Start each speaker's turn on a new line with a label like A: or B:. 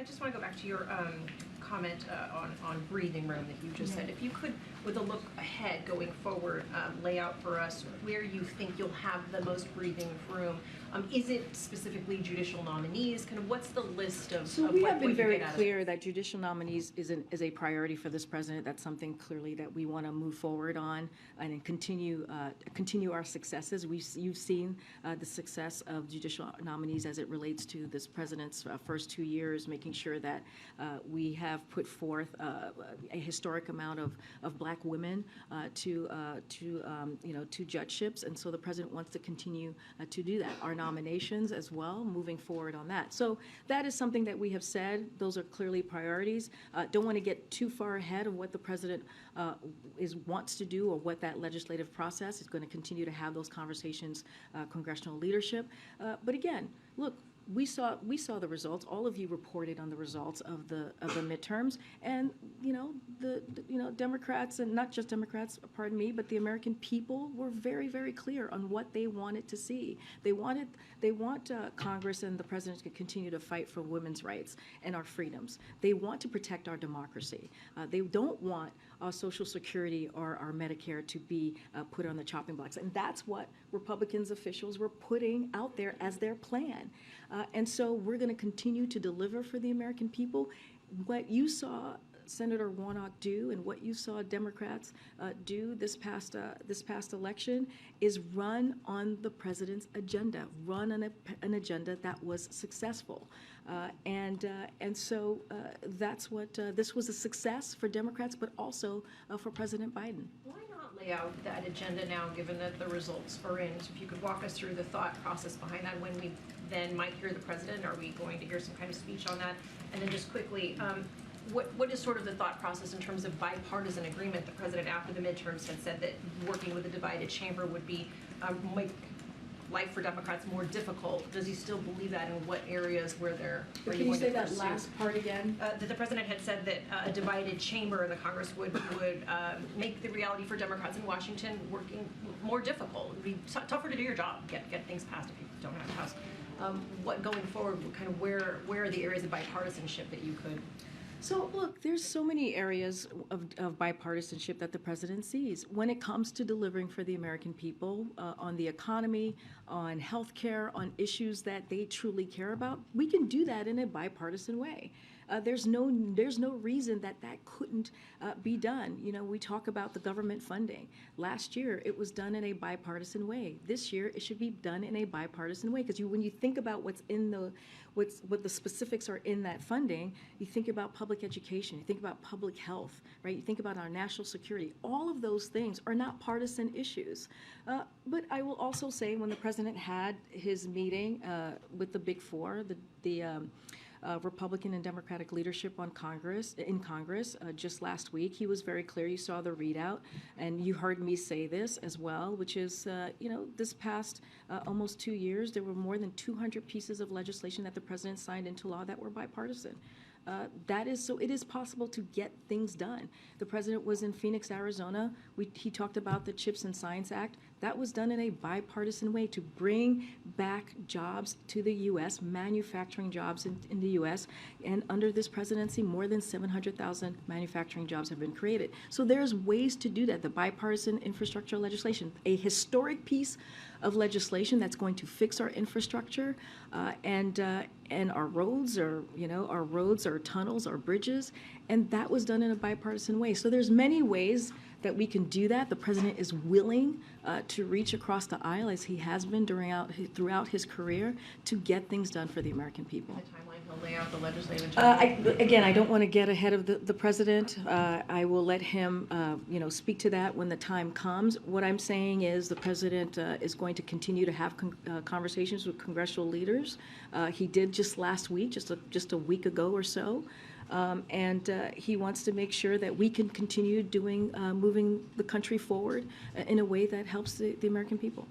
A: just want to go back to your comment on breathing room that you just said. If you could, with a look ahead going forward, lay out for us where you think you'll have the most breathing room. Is it specifically judicial nominees? Kind of what's the list of
B: So we have been very
A: clear
B: clear that judicial nominees is a priority for this president. That's something clearly that we want to move forward on and continue our successes. You've seen the success of judicial nominees as it relates to this president's first 2 years, making sure that we have put forth a historic amount of black women to judgeships, and so the president wants to continue to do that. Our nominations as well, moving forward on that. So that is something that we have said. Those are clearly priorities. Don't want to get too far ahead of what the president wants to do or what that legislative process is going to continue to have those conversations, congressional leadership. But again, look, we saw the results. All of you reported on the results of the midterms, and the Democrats, and not just Democrats, pardon me, but the American people were very, very clear on what they wanted to see. They want Congress and the president to continue to fight for women's rights and our freedoms. They want to protect our democracy. They don't want our Social Security or our Medicare to be put on the chopping blocks, and that's what Republicans officials were putting out there as their plan. And so we're going to continue to deliver for the American people. What you saw Senator Warnock do and what you saw Democrats do this past election is run on the president's agenda, run on an agenda that was successful. And so that's what this was a success for Democrats, but also for President Biden.
A: Why not lay out that agenda now, given that the results are in? So if you could walk us through the thought process behind that, when we then might hear the president, are we going to hear some kind of speech on that? And then just quickly, what is sort of the thought process in terms of bipartisan agreement? The president, after the midterms, had said that working with a divided chamber would be make life for Democrats more difficult. Does he still believe that, and what areas where they're?
B: Can you say that last part again?
A: That the president had said that a divided chamber in the Congress would make the reality for Democrats in Washington working more difficult. It would be tougher to do your job, get things passed if you don't have a House. What going forward, kind of where are the areas of bipartisanship that you could?
B: So look, there's so many areas of bipartisanship that the president sees when it comes to delivering for the American people on the economy, on health care, on issues that they truly care about. We can do that in a bipartisan way. There's no reason that couldn't be done. We talk about the government funding. Last year, it was done in a bipartisan way. This year, it should be done in a bipartisan way, because when you think about what the specifics are in that funding, you think about public education, you think about public health, right? You think about our national security. All of those things are not partisan issues. But I will also say, when the president had his meeting with the Big Four, the Republican and Democratic leadership in Congress just last week, he was very clear. You saw the readout, and you heard me say this as well, which is, this past almost 2 years, there were more than 200 pieces of legislation that the president signed into law that were bipartisan. So it is possible to get things done. The president was in Phoenix, Arizona. He talked about the CHIPS and Science Act. That was done in a bipartisan way to bring back jobs to the U.S., manufacturing jobs in the U.S. And under this presidency, more than 700,000 manufacturing jobs have been created. So there's ways to do that. The bipartisan infrastructure legislation, a historic piece of legislation that's going to fix our infrastructure and our roads, our tunnels, our bridges, and that was done in a bipartisan way. So there's many ways that we can do that. The president is willing to reach across the aisle, as he has been throughout his career, to get things done for the American people.
A: The timeline he'll lay out, the legislative agenda.
B: Again, I don't want to get ahead of the president. I will let him, speak to that when the time comes. What I'm saying is the president is going to continue to have conversations with congressional leaders. He did just last week, just a week ago or so. And he wants to make sure that we can continue moving the country forward in a way that helps the American people.